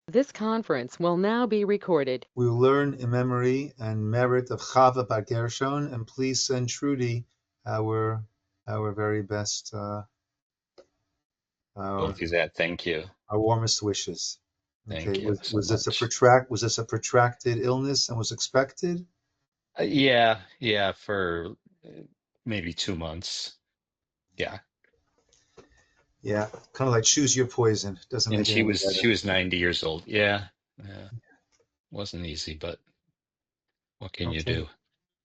This conference will now be recorded. We will learn in memory and merit of Chava Bar Gershon, and please send Trudy our very best, We'll our do that. Thank you. warmest wishes. Okay, Thank you so was this a much. protracted illness and was expected? Yeah, for maybe 2 months. Yeah. Yeah, kind of like choose your poison. Doesn't And make it she any was better. she was 90 years old. Yeah. Yeah. Wasn't easy, but what can you Okay. do?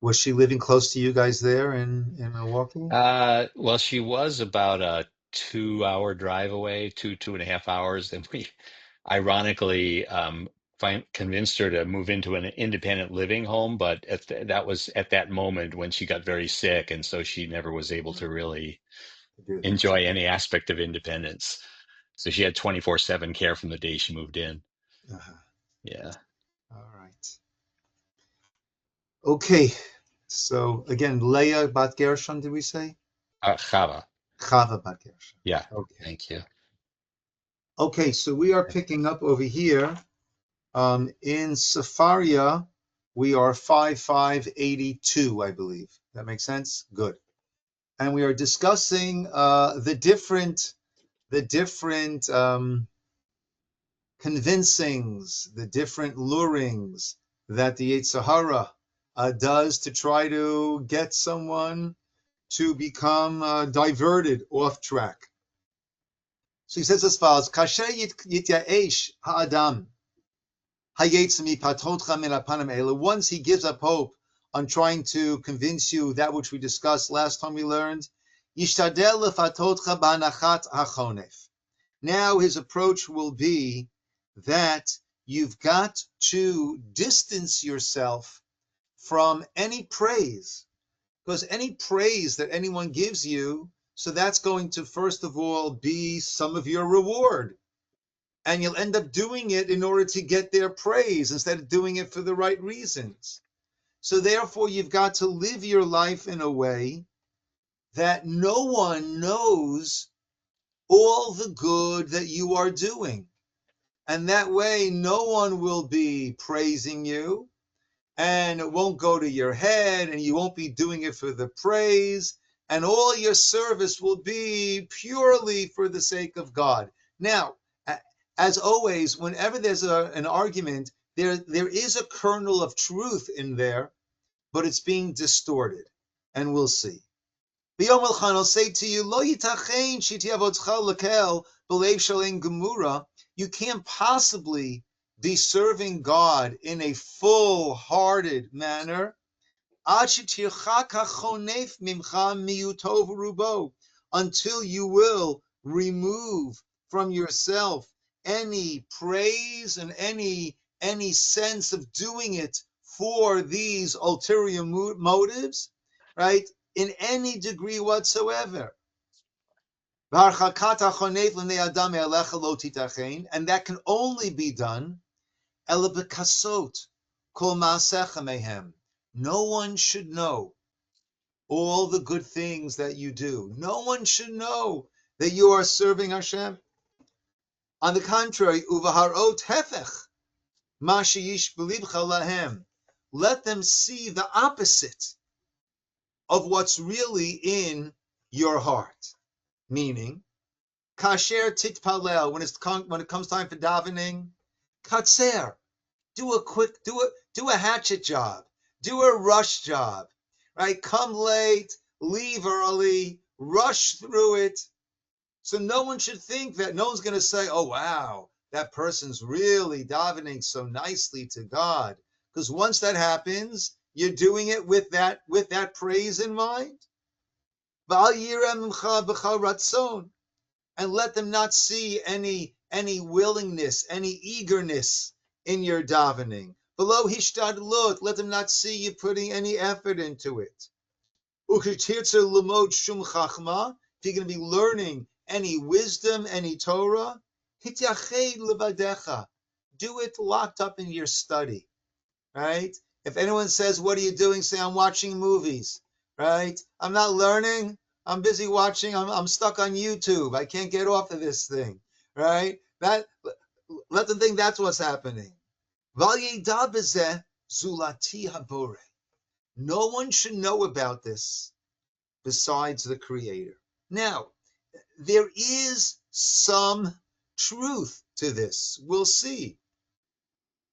Was she living close to you guys there in Milwaukee? Well, she was about a 2 hour drive away, 2.5 hours, and we ironically convinced her to move into an independent living home, but that was at that moment when she got very sick, and so she never was able to really To do that. enjoy any aspect of independence. So she had 24/7 care from the day she moved in. Uh-huh. Yeah. All right. Okay. So again, Leah Bat Gershon, did we say? Chava. Chava Bat Gershon. Yeah. Okay. Thank you. Okay, so we are picking up over here. In Safaria, we are 5582, I believe. That makes sense? Good. And we are discussing the different convincings, the different lurings that the Yetzer Hara does to try to get someone to become diverted off track. So he says as follows: Kasher yityaesh ha'adam hayetz mipatotcha min hapanim ela. Once he gives up hope on trying to convince you that which we discussed last time we learned, yishtadel lefatotcha b'anachat hachonef. Now his approach will be that you've got to distance yourself from any praise, because any praise that anyone gives you, so that's going to first of all be some of your reward, and you'll end up doing it in order to get their praise instead of doing it for the right reasons. So therefore you've got to live your life in a way that no one knows all the good that you are doing. And that way, no one will be praising you, and it won't go to your head, and you won't be doing it for the praise, and all your service will be purely for the sake of God. Now, as always, whenever there's an argument, there is a kernel of truth in there, but it's being distorted, and we'll see. B'yom elchan, I'll say to you, Lo yitachein shiti avotcha lekel b'leiv shalem gemura. You can't possibly be serving God in a full-hearted manner ad shetirchak hachonef mimcha miyutov rubo, until you will remove from yourself any praise and any sense of doing it for these ulterior motives, right? In any degree whatsoever. And that can only be done. No one should know all the good things that you do. No one should know that you are serving Hashem. On the contrary, uvaharot hefech, ma sheyish b'libcha lahem. Let them see the opposite of what's really in your heart. Meaning, kasher titpalel, when it comes time for davening, katser, do a hatchet job, do a rush job, right? Come late, leave early, rush through it. So no one should think that, no one's going to say, oh, wow, that person's really davening so nicely to God. Because once that happens, you're doing it with that praise in mind. And let them not see any willingness, any eagerness in your davening. Below hishtadlut, let them not see you putting any effort into it. If you're going to be learning any wisdom, any Torah, do it locked up in your study, right? If anyone says, what are you doing? Say, I'm watching movies, right? I'm not learning. I'm busy watching. I'm stuck on YouTube. I can't get off of this thing, right? Let them think that's what's happening. Val yeda b'zeh zulati habore. No one should know about this besides the Creator. Now, there is some truth to this. We'll see.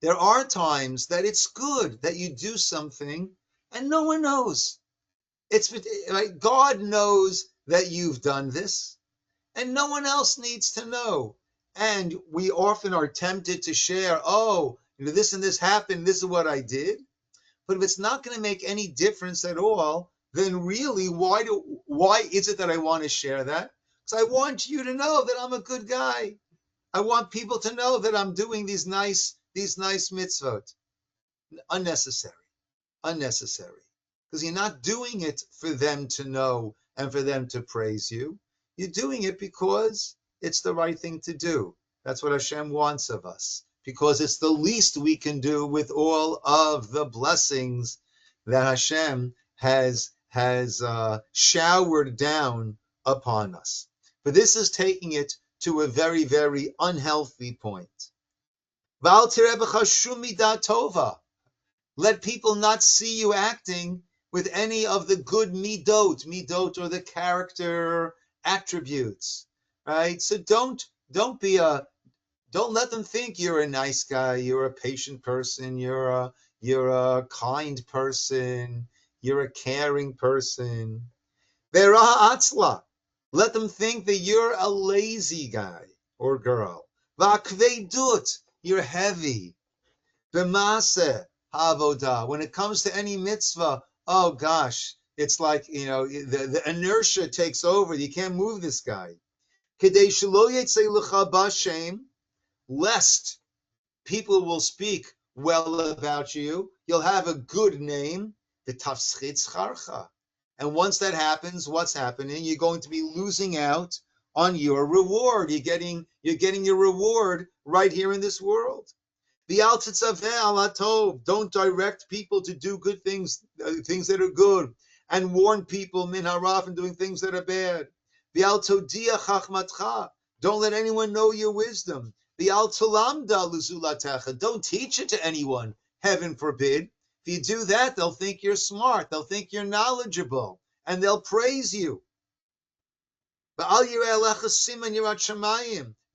There are times that it's good that you do something and no one knows. It's like God knows that you've done this and no one else needs to know. And we often are tempted to share, oh, this and this happened, this is what I did. But if it's not going to make any difference at all, then really, why is it that I want to share that? Because I want you to know that I'm a good guy. I want people to know that I'm doing these nice mitzvot. Unnecessary. Because you're not doing it for them to know and for them to praise you. You're doing it because it's the right thing to do. That's what Hashem wants of us. Because it's the least we can do with all of the blessings that Hashem has showered down upon us. But this is taking it to a very, very unhealthy point. Val tireh b'cha shum midah tova. Let people not see you acting with any of the good midot. Midot are the character attributes, right? So don't let them think you're a nice guy, you're a patient person, you're a kind person, you're a caring person. Verah atzla. Let them think that you're a lazy guy or girl. Va'kveidut. You're heavy. HaMaseh avodah. When it comes to any mitzvah, oh gosh, it's like, the inertia takes over. You can't move this guy. Kedei shelo yetzei lecha b'shem, lest people will speak well about you. You'll have a good name. The tafschit scharcha. And once that happens, what's happening? You're going to be losing out on your reward. You're getting your reward right here in this world. Don't direct people to do good things, things that are good, and warn people min hara from doing things that are bad. Don't let anyone know your wisdom. Don't teach it to anyone, heaven forbid. If you do that, they'll think you're smart, they'll think you're knowledgeable, and they'll praise you.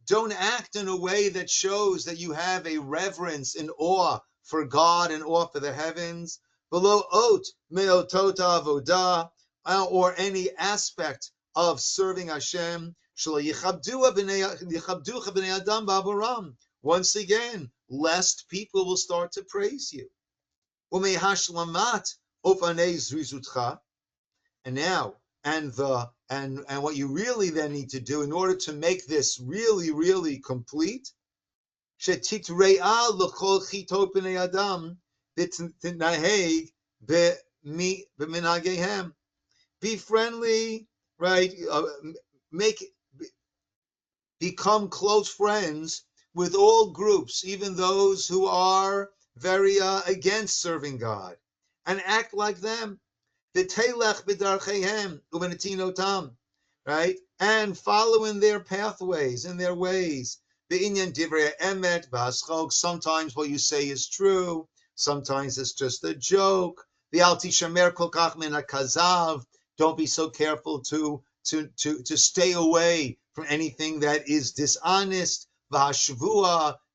Don't act in a way that shows that you have a reverence and awe for God and awe for the heavens. Below ot meotot avodah, or any aspect of serving Hashem. Once again, lest people will start to praise you. And now, and what you really then need to do in order to make this really, really complete, be friendly, right? Become close friends with all groups, even those who are very against serving God, and act like them. Right? And follow in their pathways, in their ways. Sometimes what you say is true, sometimes it's just a joke. Don't be so careful to stay away from anything that is dishonest.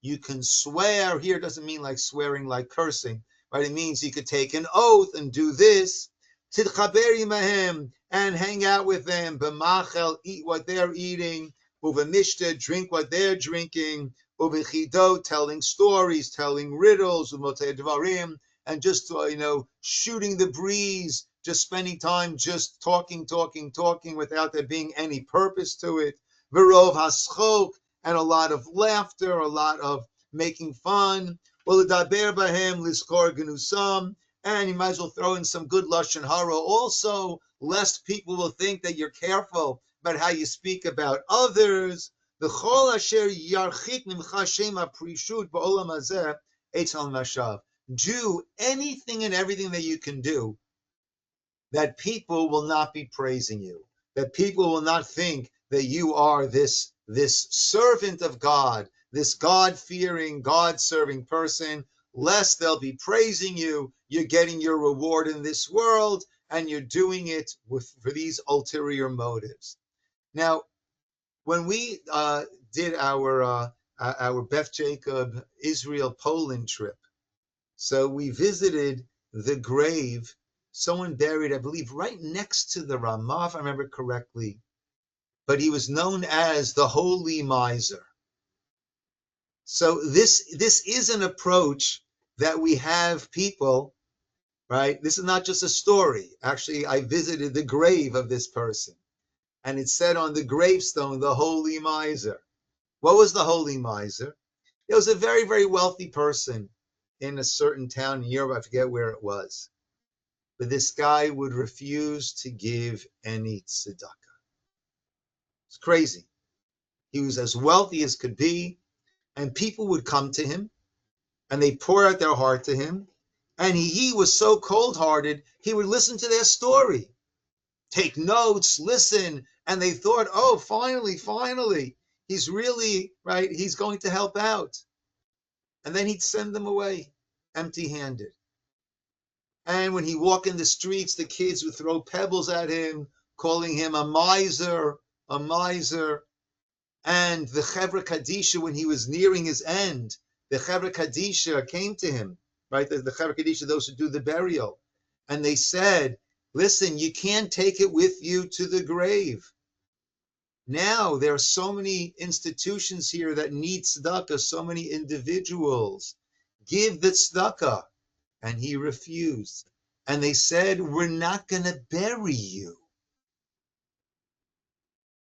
You can swear. Here doesn't mean like swearing like cursing, right? It means you could take an oath and do this. And hang out with them. B'machel, eat what they're eating. Uvemishta, drink what they're drinking. Uvechido, telling stories, telling riddles. Umotei dvarim, and just shooting the breeze, just spending time just talking without there being any purpose to it. V'rov haschok, and a lot of laughter, a lot of making fun. Uledaber bahem liskor genusam. And you might as well throw in some good lashon hara also, lest people will think that you're careful about how you speak about others. The chol asher yarchik mimcha shem aprishut ba'olam hazeh etzal mashav. Do anything and everything that you can do that people will not be praising you, that people will not think that you are this servant of God, this God-fearing, God-serving person, lest they'll be praising you. You're getting your reward in this world, and you're doing it for these ulterior motives. Now, when we did our Beth Jacob Israel Poland trip, so we visited the grave, someone buried, I believe, right next to the Ramah, if I remember correctly, but he was known as the Holy Miser. So this is an approach that we have people, right? This is not just a story. Actually, I visited the grave of this person, and it said on the gravestone, the Holy Miser. What was the Holy Miser? It was a very, very wealthy person in a certain town in Europe. I forget where it was. But this guy would refuse to give any tzedakah. It's crazy. He was as wealthy as could be, and people would come to him, and they pour out their heart to him, and he was so cold-hearted, he would listen to their story, take notes, listen, and they thought, oh, finally, he's really, right, he's going to help out. And then he'd send them away empty-handed. And when he walked in the streets, the kids would throw pebbles at him, calling him a miser, a miser. And the Chevra Kadisha, when he was nearing his end, the Chevra Kadisha came to him, right? The Chevra Kadisha, those who do the burial. And they said, listen, you can't take it with you to the grave. Now there are so many institutions here that need tzedakah, so many individuals. Give the tzedakah. And he refused. And they said, we're not going to bury you.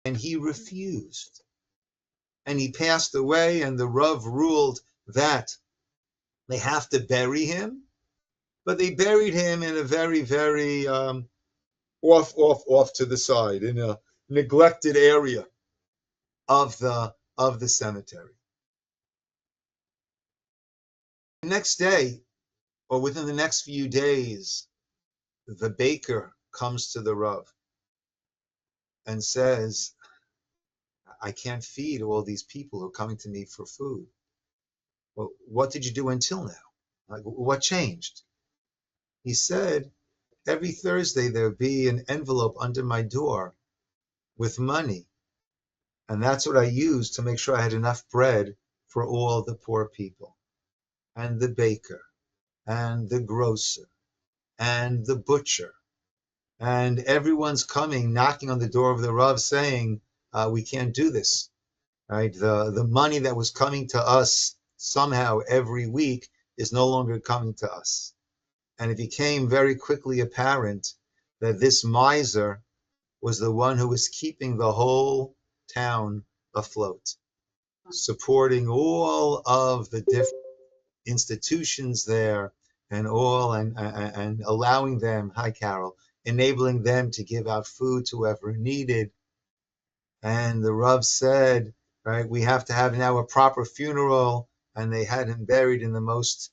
And he refused. And he passed away, and the Rav ruled that they have to bury him, but they buried him in a very, very off to the side, in a neglected area of the cemetery. The next day, or within the next few days, the baker comes to the Rav and says, I can't feed all these people who are coming to me for food. Well, what did you do until now? Like, what changed? He said, every Thursday there would be an envelope under my door with money. And that's what I used to make sure I had enough bread for all the poor people. And the baker, and the grocer, and the butcher. And everyone's coming, knocking on the door of the Rav saying, we can't do this. Right? The money that was coming to us somehow every week is no longer coming to us. And it became very quickly apparent that this miser was the one who was keeping the whole town afloat, supporting all of the different institutions there and allowing them, hi Carol, enabling them to give out food to whoever needed. And the Rav said, right, we have to have now a proper funeral, and they had him buried in the most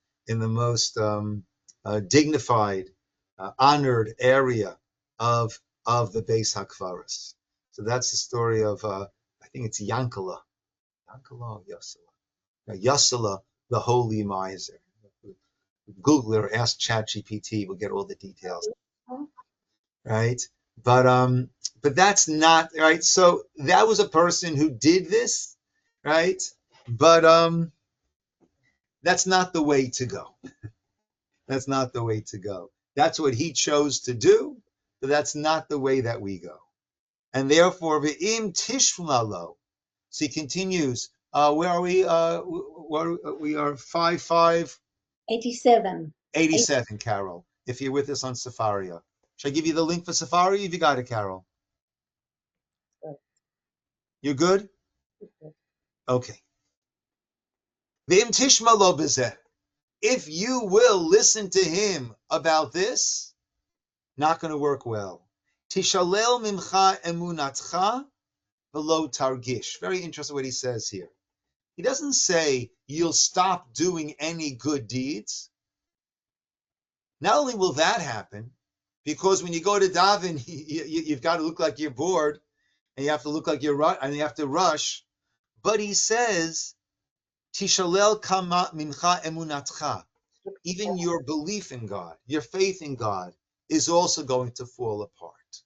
dignified, honored area of the Beis Hakvaros. So that's the story of I think it's Yankala or Yosela. Yosela, the holy miser. Google it or ask ChatGPT, we'll get all the details. Right? But that's not right. So that was a person who did this, right? But that's not the way to go. That's not the way to go. That's what he chose to do, but that's not the way that we go. And therefore, ve'im tishmalo. So he continues. Where are we? We are 87. 87, Carol. If you're with us on Safaria, should I give you the link for Safaria? Have you got it, Carol? You're good? Okay. Ve'im tishmalo b'zeh. If you will listen to him about this, not going to work well. Tishalel mimcha emunatcha v'lo targish. Very interesting what he says here. He doesn't say you'll stop doing any good deeds. Not only will that happen, because when you go to daven, you've got to look like you're bored, and you have to look like and you have to rush. But he says Tishalel kama mincha emunatcha. Even your belief in God, your faith in God, is also going to fall apart.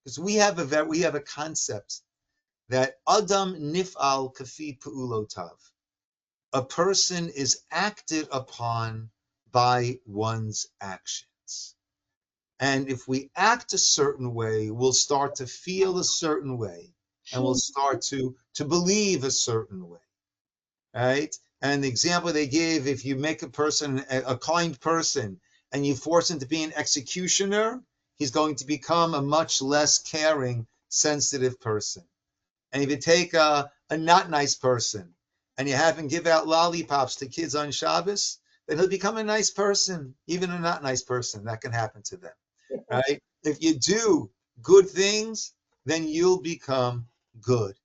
Because we have a concept that Adam nif'al kafi pu'ulotav. A person is acted upon by one's actions. And if we act a certain way, we'll start to feel a certain way, and we'll start to believe a certain way, right? And the example they give, if you make a person a kind person and you force him to be an executioner, he's going to become a much less caring, sensitive person. And if you take a not nice person and you have him give out lollipops to kids on Shabbos, then he'll become a nice person, even a not nice person. That can happen to them, right? If you do good things, then you'll become good,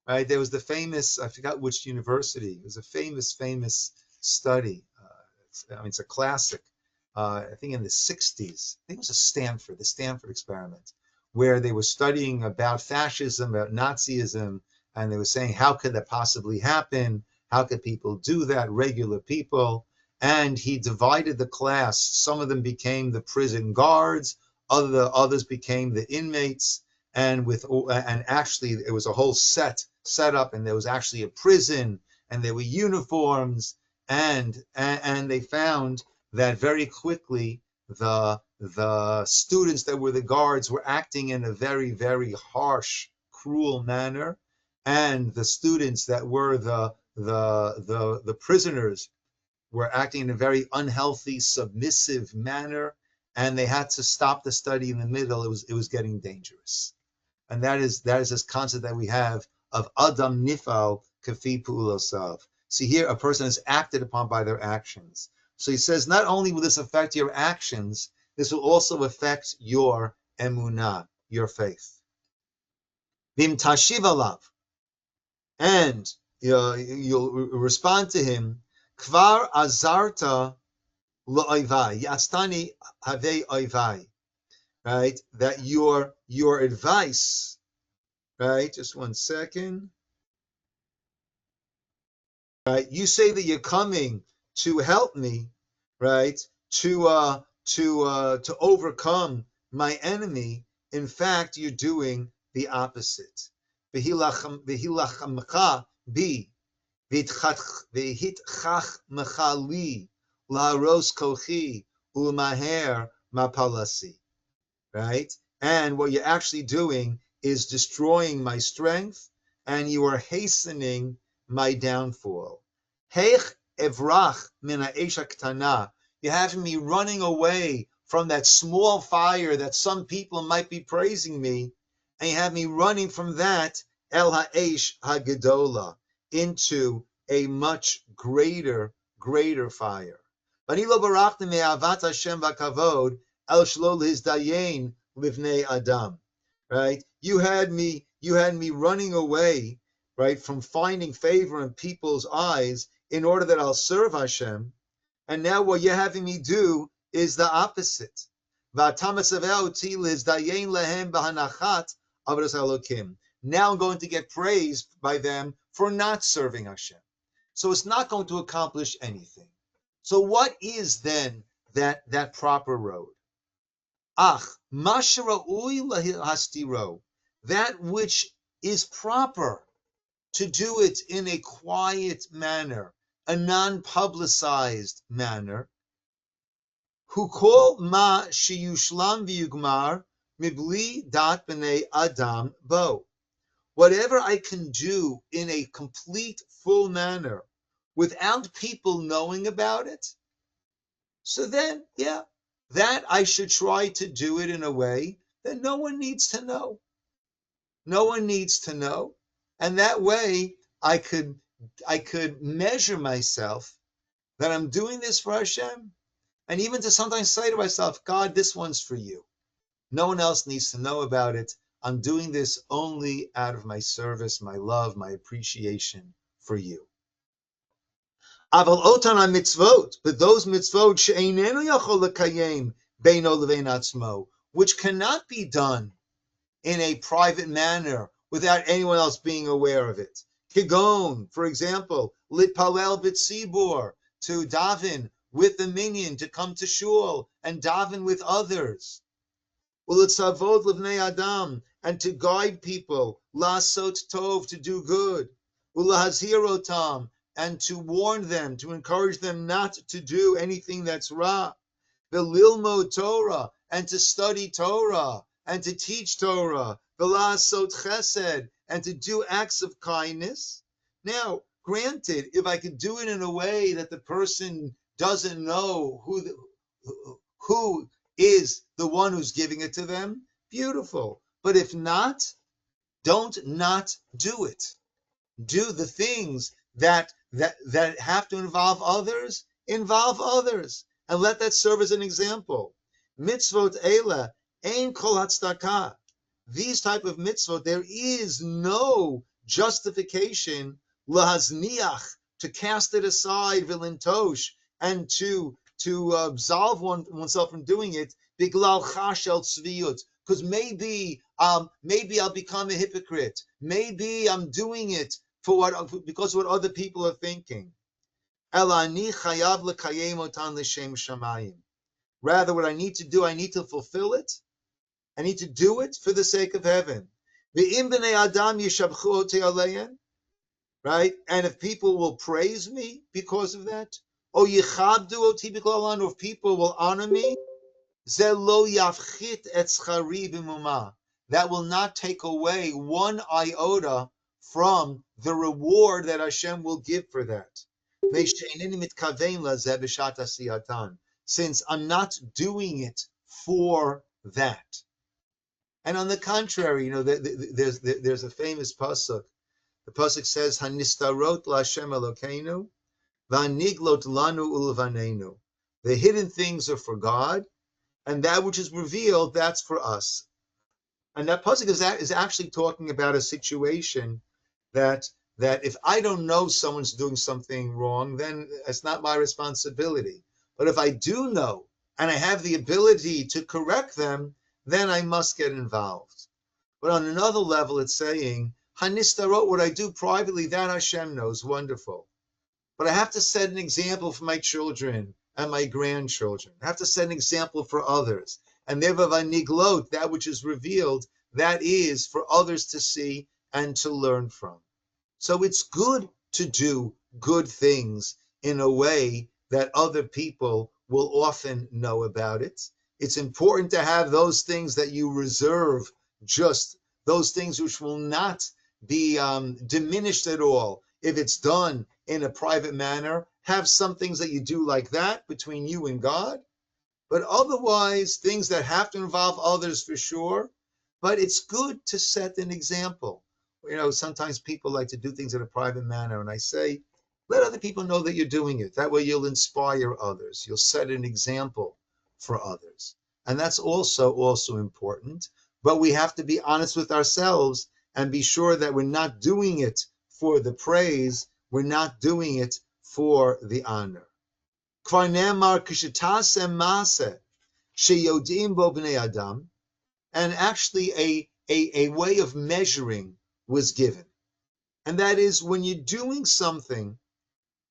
right? There was the famous, I forgot which university, it was a famous study. It's a classic. I think in the 60s, I think it was the Stanford experiment, where they were studying about fascism, about Nazism, and they were saying, how could that possibly happen? How could people do that, regular people? And he divided the class. Some of them became the prison guards, others became the inmates, and actually it was a whole set up, and there was actually a prison, and there were uniforms, and they found that very quickly the students that were the guards were acting in a very, very harsh, cruel manner, and the students that were the prisoners were acting in a very unhealthy, submissive manner, and they had to stop the study in the middle. It was getting dangerous, and that is this concept that we have of Adam Nifal Kafi Pu'ulosav. See here, a person is acted upon by their actions. So he says, not only will this affect your actions, this will also affect your emunah, your faith. Vim tashiv alav, and you'll respond to him. Kvar azarta lo'oivai, yastani have oivai, right? That your advice, right? Just one second. Right? You say that you're coming to help me, right? To overcome my enemy. In fact, you're doing the opposite. V'hilachamcha bi v'hitchachmecha li laharos kochi u'maher mapalasi. Right? And what you're actually doing is destroying my strength, and you are hastening my downfall. Heich evrach min ha'esh ha'ktana. You're having me running away from that small fire that some people might be praising me, and you have me running from that el ha'esh ha'gedola into a much greater fire. V'ani lo barachtem me'avat Hashem v'kavod el shlo lizdayen livnei adam. Right? You had me running away, right, from finding favor in people's eyes in order that I'll serve Hashem. And now what you're having me do is the opposite. Now I'm going to get praised by them for not serving Hashem. So it's not going to accomplish anything. So what is then that proper road? Ach, that which is proper, to do it in a quiet manner, a non-publicized manner. Hukol ma sheyushlam v'yugmar mibli dat b'nei adam bo. Whatever I can do in a complete, full manner, without people knowing about it, so then, yeah, that I should try to do it in a way that no one needs to know. No one needs to know. And that way I could measure myself that I'm doing this for Hashem. And even to sometimes say to myself, God, this one's for you. No one else needs to know about it. I'm doing this only out of my service, my love, my appreciation for you. Aval otan mitzvot, but those mitzvot she'einenu yachol lekayem beino levein atzmo, which cannot be done in a private manner without anyone else being aware of it. Kigon, for example, litpalel b'tzibur, to daven with the minyan, to come to shul and daven with others. Ulitzavod livnei adam, and to guide people, lasot tov, to do good. Ulahazir, and to warn them, to encourage them not to do anything that's ra. Velilmo Torah, and to study Torah, and to teach Torah. Velasot chesed, and to do acts of kindness. Now, granted, if I could do it in a way that the person doesn't know who is the one who's giving it to them, beautiful. But if not, don't not do it. Do the things that have to involve others, and let that serve as an example. Mitzvot ela ein kol hatzdaka. These type of mitzvot, there is no justification lahazniach, to cast it aside, vilintosh, and to absolve oneself from doing it, biglal chashel tzviyut, because maybe I'll become a hypocrite. Maybe I'm doing it because what other people are thinking. Rather, what I need to do, I need to fulfill it. I need to do it for the sake of heaven. Right? And if people will praise me because of that, or if people will honor me, that will not take away one iota from the reward that Hashem will give for that. Since I'm not doing it for that. And on the contrary, there's a famous pasuk. The pasuk says, "Hanistarot laHashem Elokeinu, v'aniglot lanu ulvanenu." The hidden things are for God, and that which is revealed, that's for us. And that pasuk is actually talking about a situation that if I don't know someone's doing something wrong, then it's not my responsibility. But if I do know and I have the ability to correct them, then I must get involved. But on another level, it's saying, Hanistarot, what I do privately, that Hashem knows, wonderful. But I have to set an example for my children and my grandchildren. I have to set an example for others. And therefore, vaniglot, that which is revealed, that is for others to see and to learn from. So it's good to do good things in a way that other people will often know about it. It's important to have those things that you reserve, just those things which will not be diminished at all if it's done in a private manner. Have some things that you do like that between you and God, but otherwise things that have to involve others for sure. But it's good to set an example. Sometimes people like to do things in a private manner, and I say, let other people know that you're doing it. That way you'll inspire others. You'll set an example for others. And that's also important. But we have to be honest with ourselves and be sure that we're not doing it for the praise. We're not doing it for the honor. Kvar nemar kishetasem maseh sheyodim bo bnei adam. And actually a way of measuring was given. And that is when you're doing something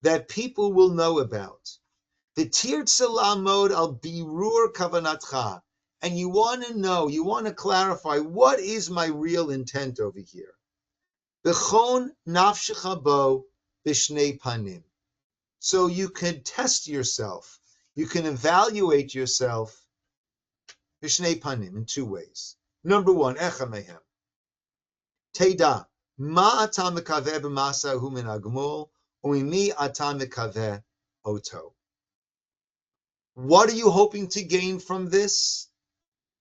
that people will know about. The tirtze la'amod al birur kavanatcha. And you want to know, you want to clarify, what is my real intent over here? B'chon nafshecha bo b'shnei panim. So you can test yourself. You can evaluate yourself b'shnei panim, in two ways. Number one, echa mehem. Teda, ma ata mekaveh b'masahu min hagmul, u'imi ata mekaveh oto. What are you hoping to gain from this?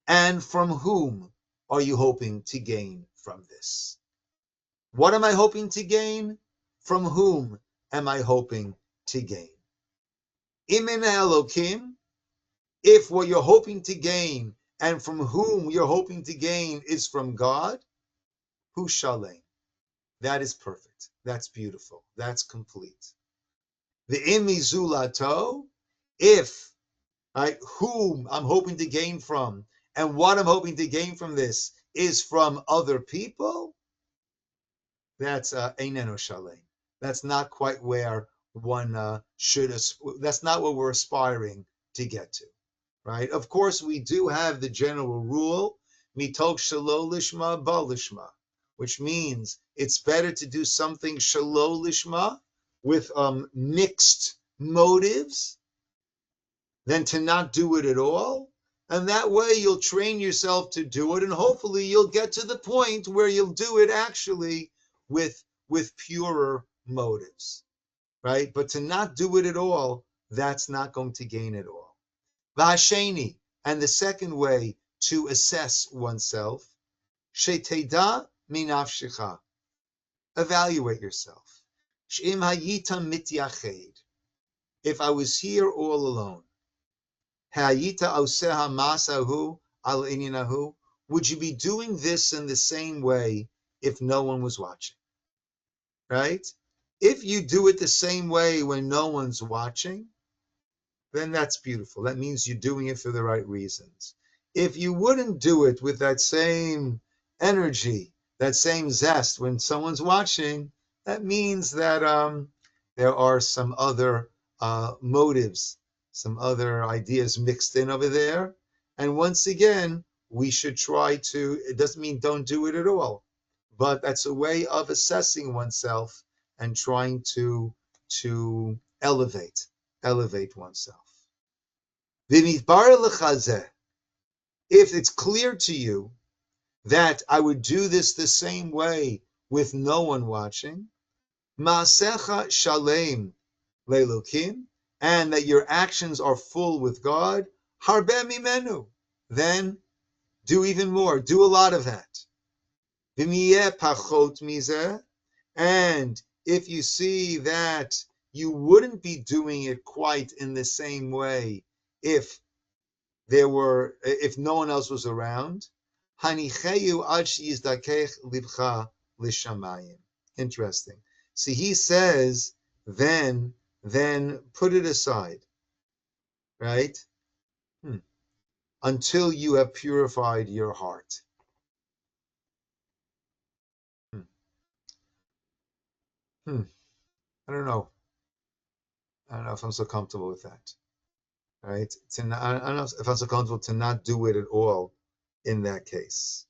And from whom are you hoping to gain from this? What am I hoping to gain? From whom am I hoping to gain? Imin Elokim, if what you're hoping to gain and from whom you're hoping to gain is from God, hu shalem. That is perfect. That's beautiful. That's complete. The imi zulato, if whom I'm hoping to gain from and what I'm hoping to gain from this is from other people, that's einenu shalem. That's not quite where one should. That's not what we're aspiring to get to, right? Of course, we do have the general rule, mitok shelo lishma ba lishma, which means it's better to do something shelo lishma with mixed motives than to not do it at all. And that way you'll train yourself to do it, and hopefully you'll get to the point where you'll do it actually with purer motives, right? But to not do it at all, that's not going to gain at all. V'hasheni, and the second way to assess oneself, sheteda minafshecha, evaluate yourself. Sh'im hayita mityached, if I was here all alone, hayita oseha masahu al ininahu, would you be doing this in the same way if no one was watching, right? If you do it the same way when no one's watching, then that's beautiful. That means you're doing it for the right reasons. If you wouldn't do it with that same energy, that same zest when someone's watching, that means that there are some other motives, some other ideas mixed in over there. And once again, we should try to, it doesn't mean don't do it at all, but that's a way of assessing oneself and trying to elevate oneself. If it's clear to you that I would do this the same way with no one watching, Ma'asecha shalem le'elokim, and that your actions are full with God, harbe mimenu, then do even more, do a lot of that. V'miyeh pachot mizeh, and if you see that you wouldn't be doing it quite in the same way if no one else was around, hanicheyu ad sheyizdakech libcha lishamayim. Interesting. See, he says, then put it aside, right? Until you have purified your heart. I don't know. I don't know if I'm so comfortable with that, right? I don't know if I'm so comfortable to not do it at all in that case.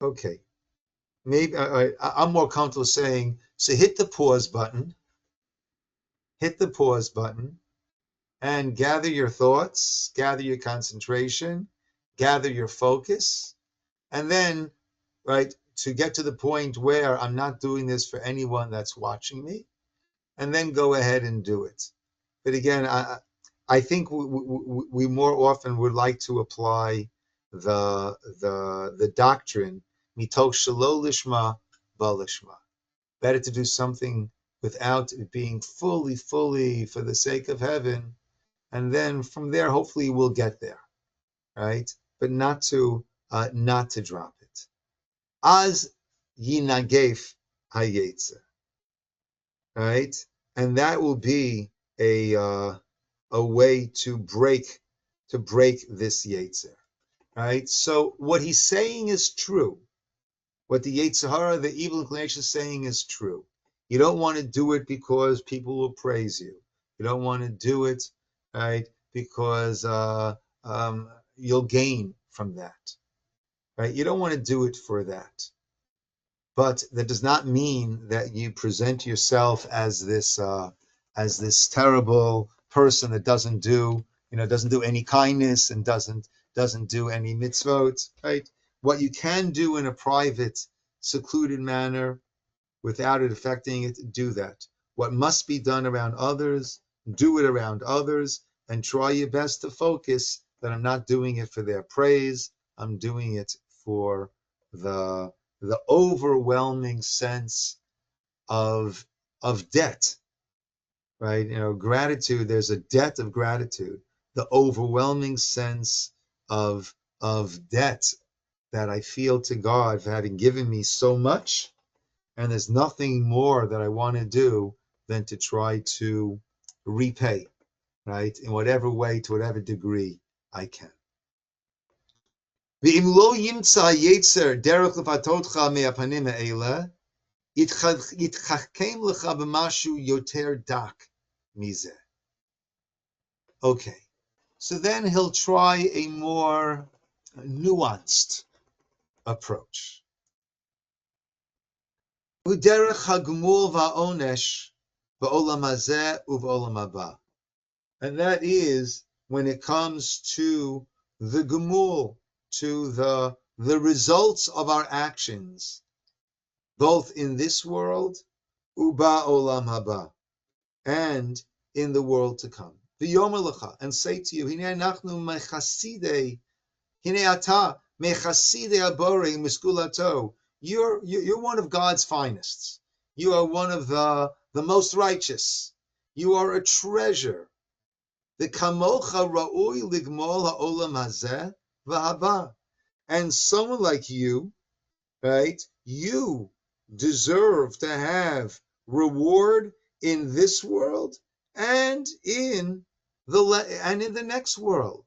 Okay. Maybe I'm more comfortable saying, so hit the pause button, and gather your thoughts, gather your concentration, gather your focus, and then, right, to get to the point where I'm not doing this for anyone that's watching me, and then go ahead and do it. But again, I think we more often would like to apply the doctrine mitoch shelo lishma ba lishma. Better to do something without it being fully for the sake of heaven, and then from there, hopefully, we'll get there, right? But not to drop it. Az yinagef hayetzer, right? And that will be a way to break this yetzer, right? So what he's saying is true. What the Yetzer Hara, the evil inclination, is saying is true. You don't want to do it because people will praise you. You don't want to do it, right, because you'll gain from that, right? You don't want to do it for that. But that does not mean that you present yourself as this terrible person that doesn't do any kindness and doesn't do any mitzvot, right? What you can do in a private, secluded manner without it affecting it, do that. What must be done around others, do it around others, and try your best to focus that I'm not doing it for their praise. I'm doing it for the overwhelming sense of debt, right? Gratitude. There's a debt of gratitude. The overwhelming sense of debt that I feel to God for having given me so much, and there's nothing more that I want to do than to try to repay, right? In whatever way, to whatever degree I can. ואם לא ימצא יצר דרך לפתותך מהפנים האלה, יתחכם לך במשהו יותר דק מזה. Okay, so then he'll try a more nuanced approach. ודרך הגמול והעונש בעולם הזה ובעולם הבא. And that is when it comes to the gemul, to the results of our actions, both in this world, uba olam haba, and in the world to come. V'yomer lecha, and say to you, Hine anachnu mechasidei, Hine ata mechasidei abore miskulato. You're one of God's finest. You are one of the most righteous. You are a treasure. The kamocha ra'ui ligmol ha'olam hazeh v'haba. And someone like you, right? You deserve to have reward in this world and in the next world.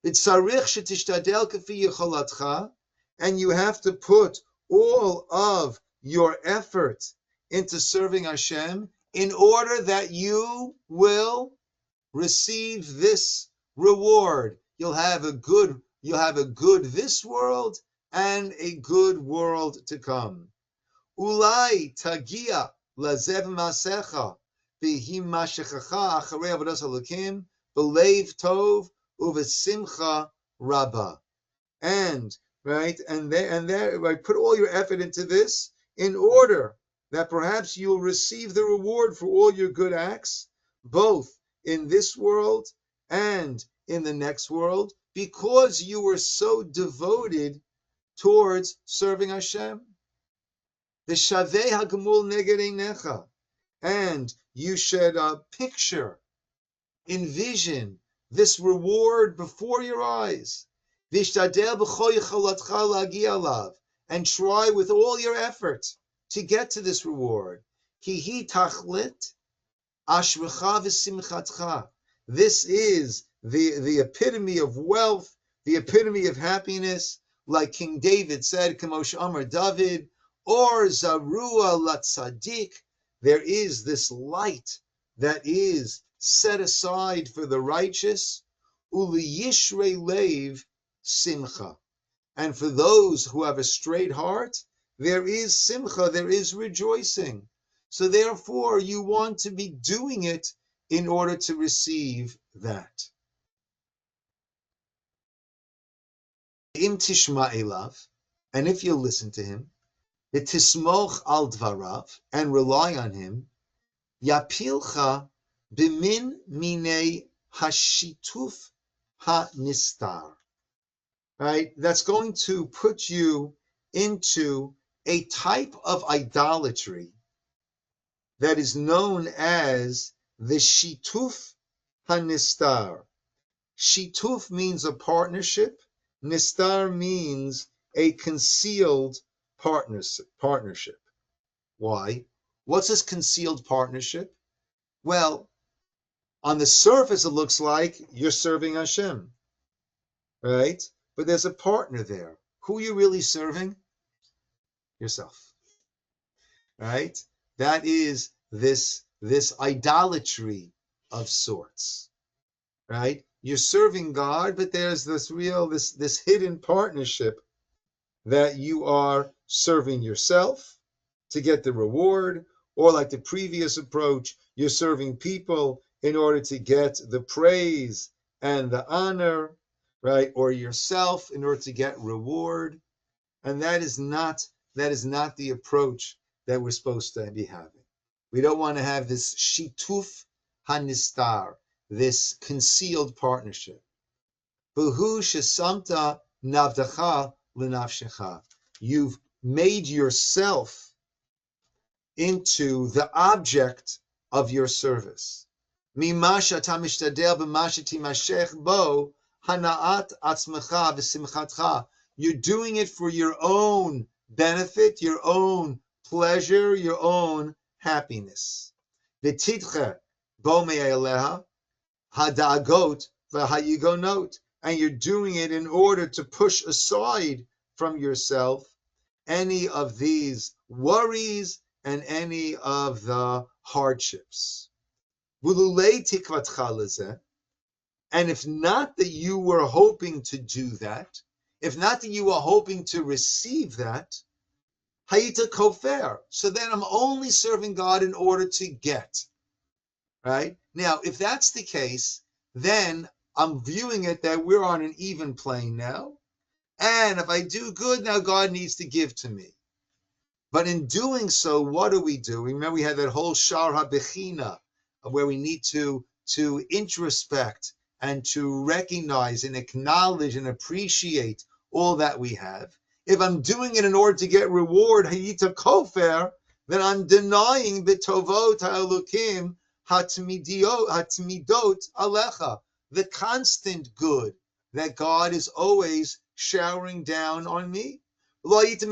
V'tzarich shetishtadel kafi yicholatcha, and you have to put all of your effort into serving Hashem in order that you will receive this reward. You'll have a good this world and a good world to come. Ulai tagia lazev masecha v'him mashechacha acharei avodas Elokim b'leiv tov uvesimcha rabba. And right, put all your effort into this in order that perhaps you'll receive the reward for all your good acts, both in this world and in the next world, because you were so devoted towards serving Hashem. The shavei hagemul neged einecha, and you should picture, envision this reward before your eyes. Vishtadel b'chol yicholatcha la'agi alav, and try with all your effort to get to this reward. Ki hi tachlit ashrecha v'simchatcha. This is the epitome of wealth, the epitome of happiness, like King David said, Kamosh Amar David, or Zarua Latzadik. There is this light that is set aside for the righteous, Uli Yishrei Leiv Simcha. And for those who have a straight heart, there is simcha, there is rejoicing. So therefore, you want to be doing it in order to receive that. Im tishma elav, and if you listen to him, v'tismoch al dvarav, and rely on him, yapilcha b'min minei hashituf ha-nistar. Right? That's going to put you into a type of idolatry that is known as the shituf hanistar. Shituf means a partnership. Nistar means a concealed partnership. Why? What's this concealed partnership? Well, on the surface, it looks like you're serving Hashem, right? But there's a partner there. Who are you really serving? Yourself, right? That is this idolatry of sorts, right? You're serving God, but there's this hidden partnership that you are serving yourself to get the reward, or like the previous approach, you're serving people in order to get the praise and the honor, right? Or yourself in order to get reward. And that is not the approach that we're supposed to be having. We don't want to have this shituf hanistar, this concealed partnership. V'hu shesamta navdacha l'nafshecha. You've made yourself into the object of your service. Mimasha tamishtadel b'masha timashech bo hanaat atzmecha v'simchatcha. You're doing it for your own benefit, your own pleasure, your own happiness. V'titche bo me'eleha hada'agot v'hayigonot. and you're doing it in order to push aside from yourself any of these worries and any of the hardships. And if not that you were hoping to do that, if not that you were hoping to receive that, hayita kofer. So then I'm only serving God in order to get. Right? Now, if that's the case, then I'm viewing it that we're on an even plane now. And if I do good, now God needs to give to me. But in doing so, what do we do? Remember, we had that whole Shar HaBechina, where we need to introspect and to recognize and acknowledge and appreciate all that we have. If I'm doing it in order to get reward, hayita kofer, then I'm denying betovot ha'elukim hatmidot alecha, the constant good that God is always showering down on me. And it's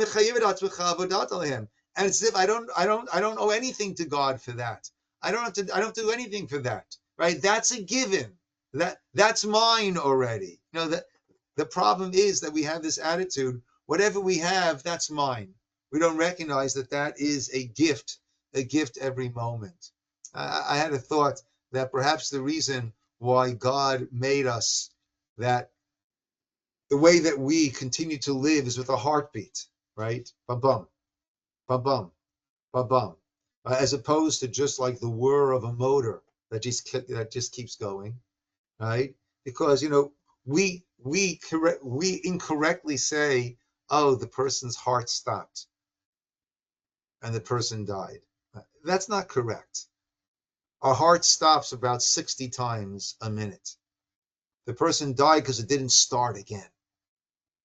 as if I don't owe anything to God for that. I don't do anything for that. Right? That's a given. That's mine already. That the problem is that we have this attitude, whatever we have, that's mine. We don't recognize that that is a gift every moment. I had a thought that perhaps the reason why God made us, that the way that we continue to live is with a heartbeat, right? Bum bum, bum bum, bum bum, as opposed to just like the whir of a motor that just keeps going, right? Because we incorrectly say, oh, the person's heart stopped and the person died. That's not correct. Our heart stops about 60 times a minute. The person died because it didn't start again.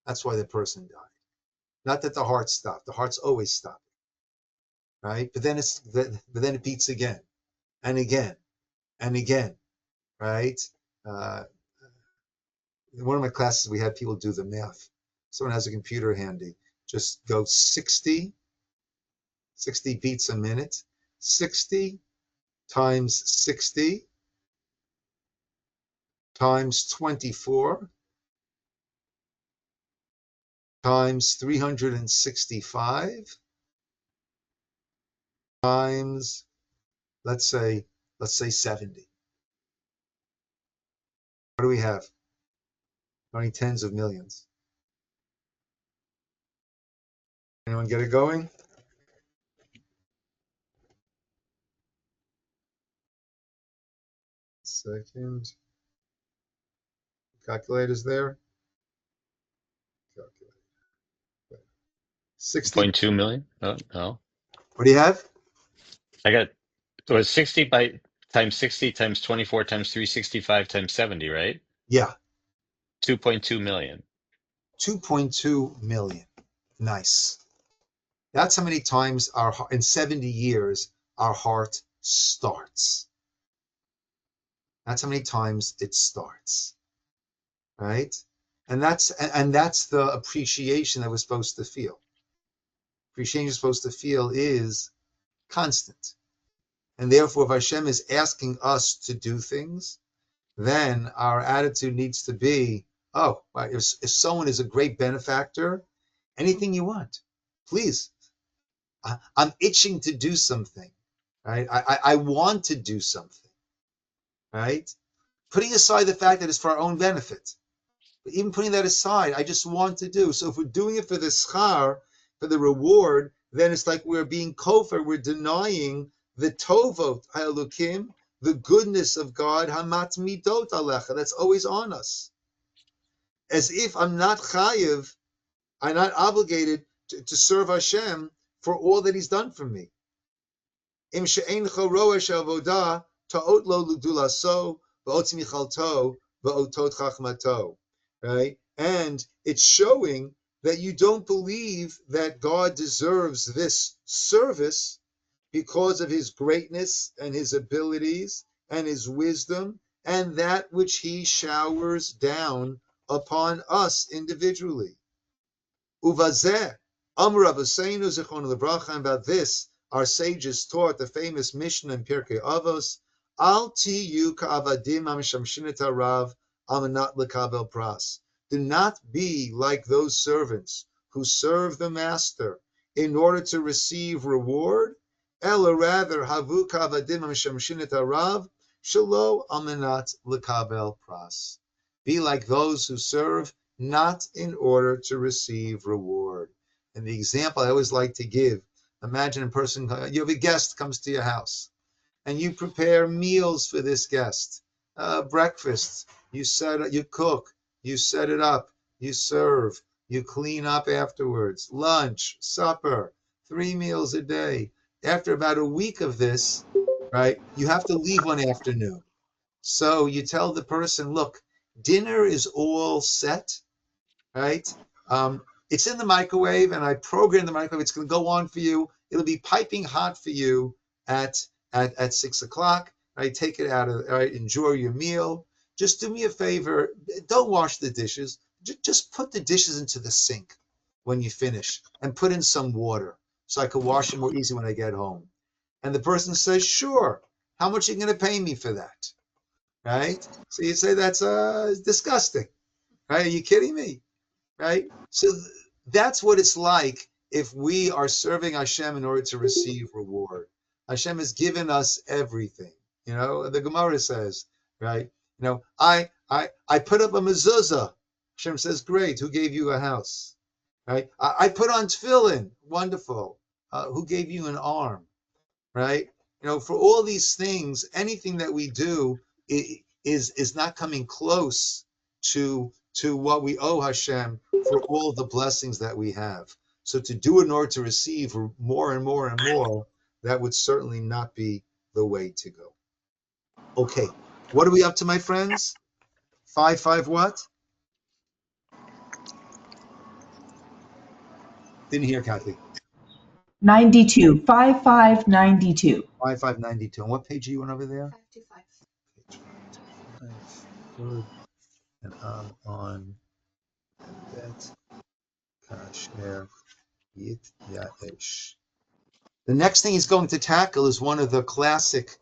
That's why the person died. Not that the heart stopped. The heart's always stopping, right? But then it beats again and again and again, right? In one of my classes, we had people do the math. Someone has a computer handy. Just go 60 beats a minute. 60 times 60 times 24 times 365 times, let's say 70. What do we have? Only tens of millions. Anyone get it going? Second. Calculators there. Calculator. 60. 2.2 million? Oh, no. What do you have? I got, it was 60 by times 60 times 24 times 365 times 70, right? Yeah, 2.2 million. 2.2 million. Nice. That's how many times in 70 years our heart starts. That's how many times it starts, right? And that's the appreciation that we're supposed to feel. Appreciation you're supposed to feel is constant. And therefore, if Hashem is asking us to do things, then our attitude needs to be, oh, if someone is a great benefactor, anything you want, please. I'm itching to do something, right? I want to do something, right? Putting aside the fact that it's for our own benefit. But even putting that aside, I just want to do. So if we're doing it for the schar, for the reward, then it's like we're being kofar, we're denying the tovot ha'elukim, the goodness of God, hamat midot alecha, that's always on us. As if I'm not chayiv, I'm not obligated to serve Hashem for all that He's done for me. Im she'eincho roesh avodah ta'ot lo ludulaso v'ot michalto v'otot chachmato. Right? And it's showing that you don't believe that God deserves this service because of His greatness and His abilities and His wisdom and that which He showers down upon us individually. Uvazeh, Amr Rav Husseinu Zichron Lebracha, and about this our sages taught the famous Mishnah in Pirkei Avos, Al tiyu ka'avadim hamishamshin et harav amanat lekabel pras. Do not be like those servants who serve the master in order to receive reward. Ella rather havu kavadim mishamshin et harav shelo amanat lekabel pras. Be like those who serve not in order to receive reward. And the example I always like to give, imagine a person, you have a guest comes to your house and you prepare meals for this guest. Breakfast, you cook, you set it up, you serve, you clean up afterwards. Lunch, supper, 3 meals a day. After about a week of this, right, you have to leave one afternoon. So you tell the person, look, dinner is all set, right? It's in the microwave, and I programmed the microwave. It's going to go on for you. It'll be piping hot for you at 6 o'clock. Right? Take it out of. Right? Enjoy your meal. Just do me a favor. Don't wash the dishes. Just put the dishes into the sink when you finish, and put in some water so I can wash them more easy when I get home. And the person says, sure. How much are you going to pay me for that? Right? So you say that's disgusting. Right? Are you kidding me? Right? So that's what it's like if we are serving Hashem in order to receive reward. Hashem has given us everything. The Gemara says, right? I put up a mezuzah. Hashem says, great. Who gave you a house? Right? I put on tefillin. Wonderful. Who gave you an arm? Right? For all these things, anything that we do is not coming close to what we owe Hashem for all the blessings that we have. So to do it in order to receive more and more and more, that would certainly not be the way to go. Okay, what are we up to, my friends? 5 what? Didn't hear, Kathy. 92, 5592. 5592. And what page are you on over there? 525. Page 525. Good. And I'm on Beth Kasher Yit Yaesh. The next thing he's going to tackle is one of the classic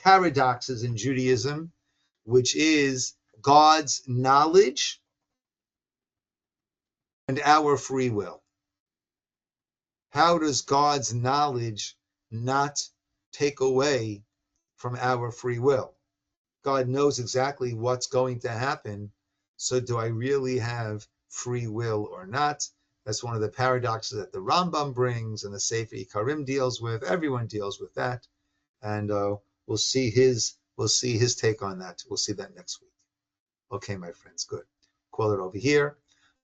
paradoxes in Judaism, which is God's knowledge and our free will. How does God's knowledge not take away from our free will? God knows exactly what's going to happen. So do I really have free will or not? That's one of the paradoxes that the Rambam brings and the Sefer Ikarim deals with. Everyone deals with that. And we'll see his take on that. We'll see that next week. Okay, my friends, good. Call it over here.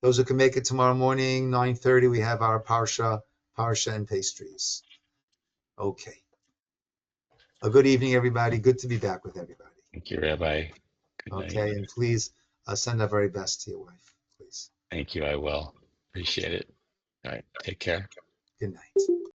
Those who can make it tomorrow morning, 9:30, we have our Parsha and pastries. Okay. A good evening, everybody. Good to be back with everybody. Thank you, Rabbi. Good night. Okay, and please send our very best to your wife, please. Thank you. I will. Appreciate it. All right. Take care. Good night.